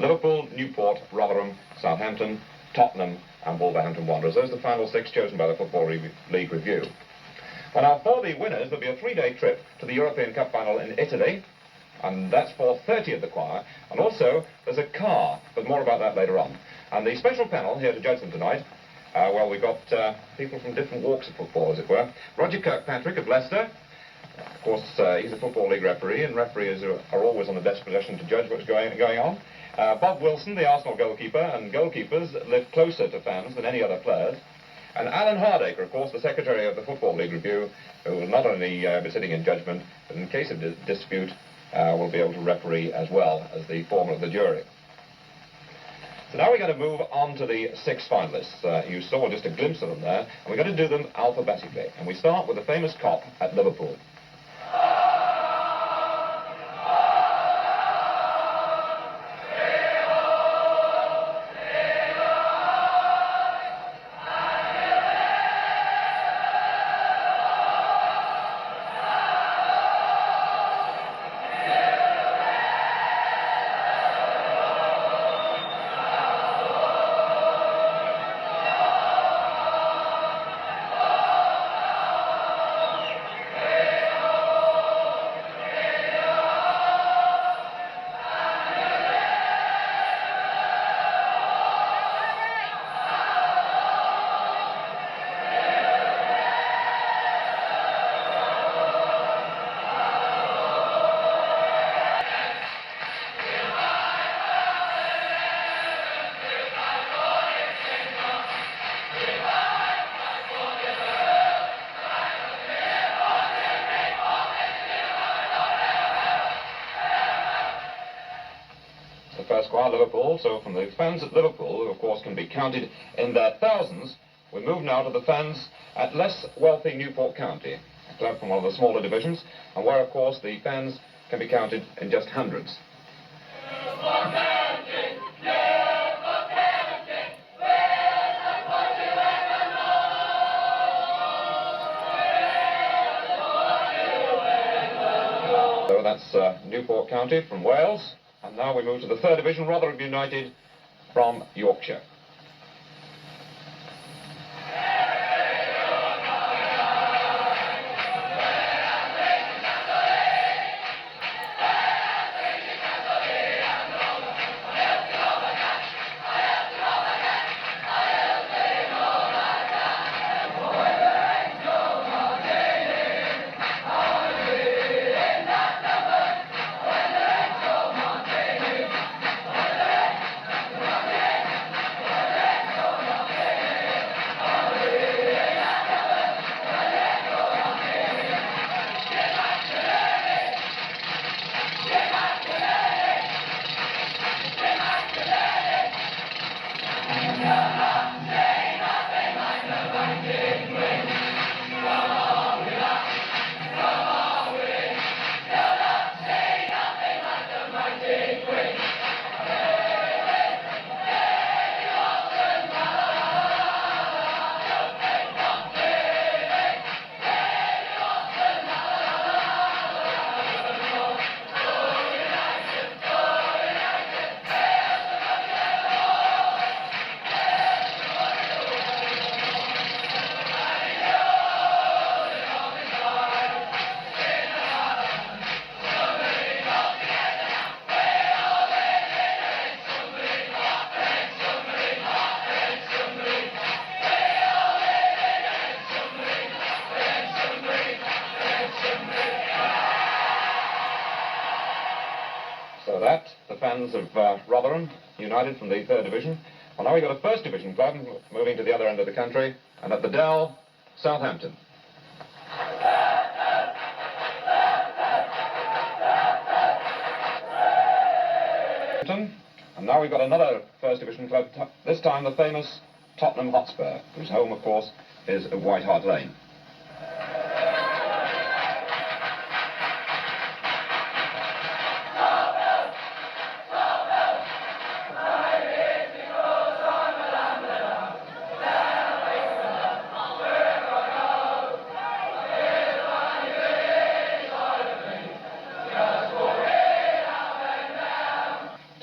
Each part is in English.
Liverpool, Newport, Rotherham, Southampton, Tottenham and Wolverhampton Wanderers. Those are the final 6 chosen by the Football League Review. Well, now, for the winners, there'll be a 3-day trip to the European Cup final in Italy, and that's for 30 of the choir. And also, there's a car, but more about that later on. And the special panel here to judge them tonight, well, we've got people from different walks of football, as it were. Roger Kirkpatrick of Leicester. Of course, he's a Football League referee, and referees are always on the best position to judge what's going on. Bob Wilson, the Arsenal goalkeeper, and goalkeepers live closer to fans than any other players. And Alan Hardacre, of course, the Secretary of the Football League Review, who will not only be sitting in judgment, but in case of dispute, will be able to referee as well as the foreman of the jury. So now we're going to move on to the 6 finalists. You saw just a glimpse of them there, and we're going to do them alphabetically. And we start with the famous Kop at Liverpool. The first choir, Liverpool. So from the fans at Liverpool, who of course can be counted in their thousands, we move now to the fans at less wealthy Newport County, a club from one of the smaller divisions, and where of course the fans can be counted in just hundreds. So that's Newport County from Wales. And now we move to the 3rd Division, Rotherham United from Yorkshire. So that, the fans of Rotherham United from the 3rd Division. Well, now we've got a 1st Division club moving to the other end of the country, and at the Dell, Southampton. And now we've got another 1st Division club, this time the famous Tottenham Hotspur, whose home, of course, is at White Hart Lane.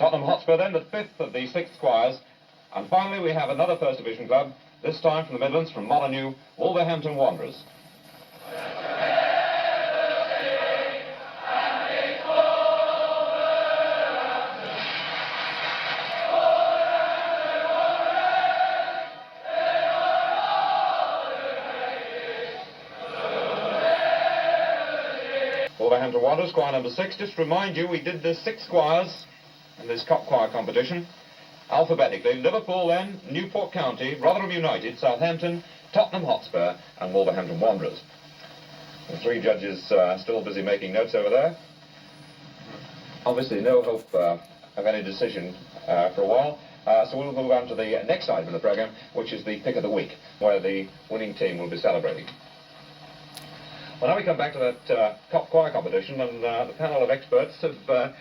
Tottenham Hotspur then, the fifth of the six choirs. And finally we have another First Division club, this time from the Midlands, from Molyneux, Wolverhampton Wanderers. Wolverhampton Wanderers, choir number 6. Just to remind you, we did the 6 choirs in this Kop Choir competition, alphabetically. Liverpool then, Newport County, Rotherham United, Southampton, Tottenham Hotspur and Wolverhampton Wanderers. The 3 judges still busy making notes over there. Obviously no hope of any decision for a while. So we'll move on to the next item of the programme, which is the pick of the week, where the winning team will be celebrating. Well, now we come back to that Kop Choir competition, and the panel of experts have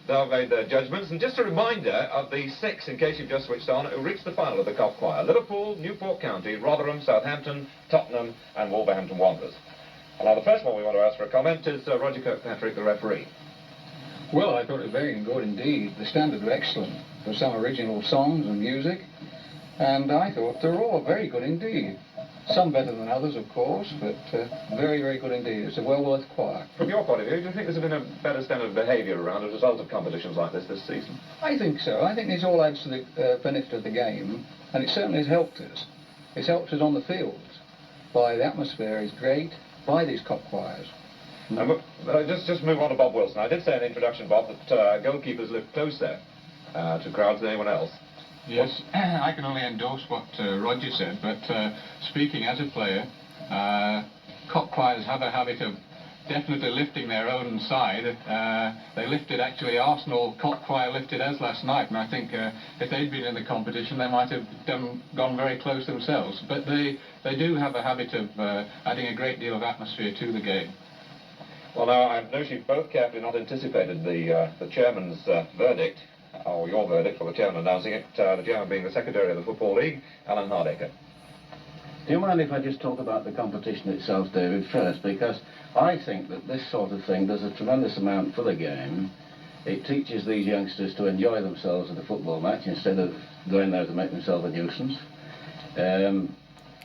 now made their judgments. And just a reminder of the 6, in case you've just switched on, who reached the final of the Kop Choir: Liverpool, Newport County, Rotherham, Southampton, Tottenham and Wolverhampton Wanderers. And now the first one we want to ask for a comment is Roger Kirkpatrick, the referee. Well, I thought it was very good indeed. The standards were excellent for some original songs and music, and I thought they were all very good indeed. Some better than others, of course, but very, very good indeed. It's a well-worth choir. From your point of view, do you think there's been a better standard of behaviour around as a result of competitions like this season? I think so. I think this all adds to the benefit of the game, and it certainly has helped us. It's helped us on the field. By the atmosphere is great, by these Kop choirs. Just move on to Bob Wilson. I did say in the introduction, Bob, that goalkeepers live closer to crowds than anyone else. Yes, I can only endorse what Roger said, but speaking as a player, Kop choirs have a habit of definitely lifting their own side. They lifted, actually, Arsenal Kop choir lifted us last night, and I think if they'd been in the competition they might have gone very close themselves. But they do have a habit of adding a great deal of atmosphere to the game. Well, now, I notice you've both carefully not anticipated the chairman's verdict, or your verdict for the chairman announcing it, the chairman being the secretary of the Football League, Alan Hardacre. Do you mind if I just talk about the competition itself, David, first? Because I think that this sort of thing does a tremendous amount for the game. It teaches these youngsters to enjoy themselves at a football match instead of going there to make themselves a nuisance.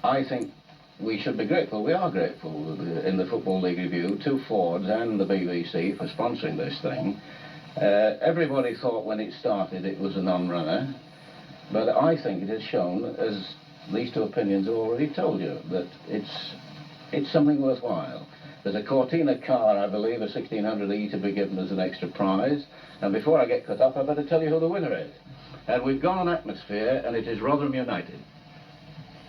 I think we should be grateful. We are grateful in the Football League Review to Ford's and the BBC for sponsoring this thing. Everybody thought when it started it was a non-runner, but I think it has shown, as these 2 opinions have already told you, that it's something worthwhile. There's a Cortina car, I believe, a 1600E to be given as an extra prize, and before I get cut off I better tell you who the winner is. And we've gone on atmosphere, and it is Rotherham United.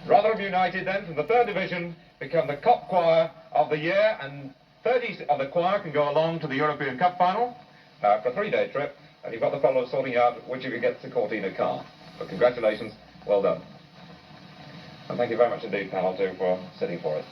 Rotherham United then, from the 3rd Division, become the Kop Choir of the year, and 30 of the choir can go along to the European Cup final for a 3-day trip, and you've got the fellows sorting out which of you gets the Cortina car. But congratulations, well done. And thank you very much indeed, panel, too, for sitting for us.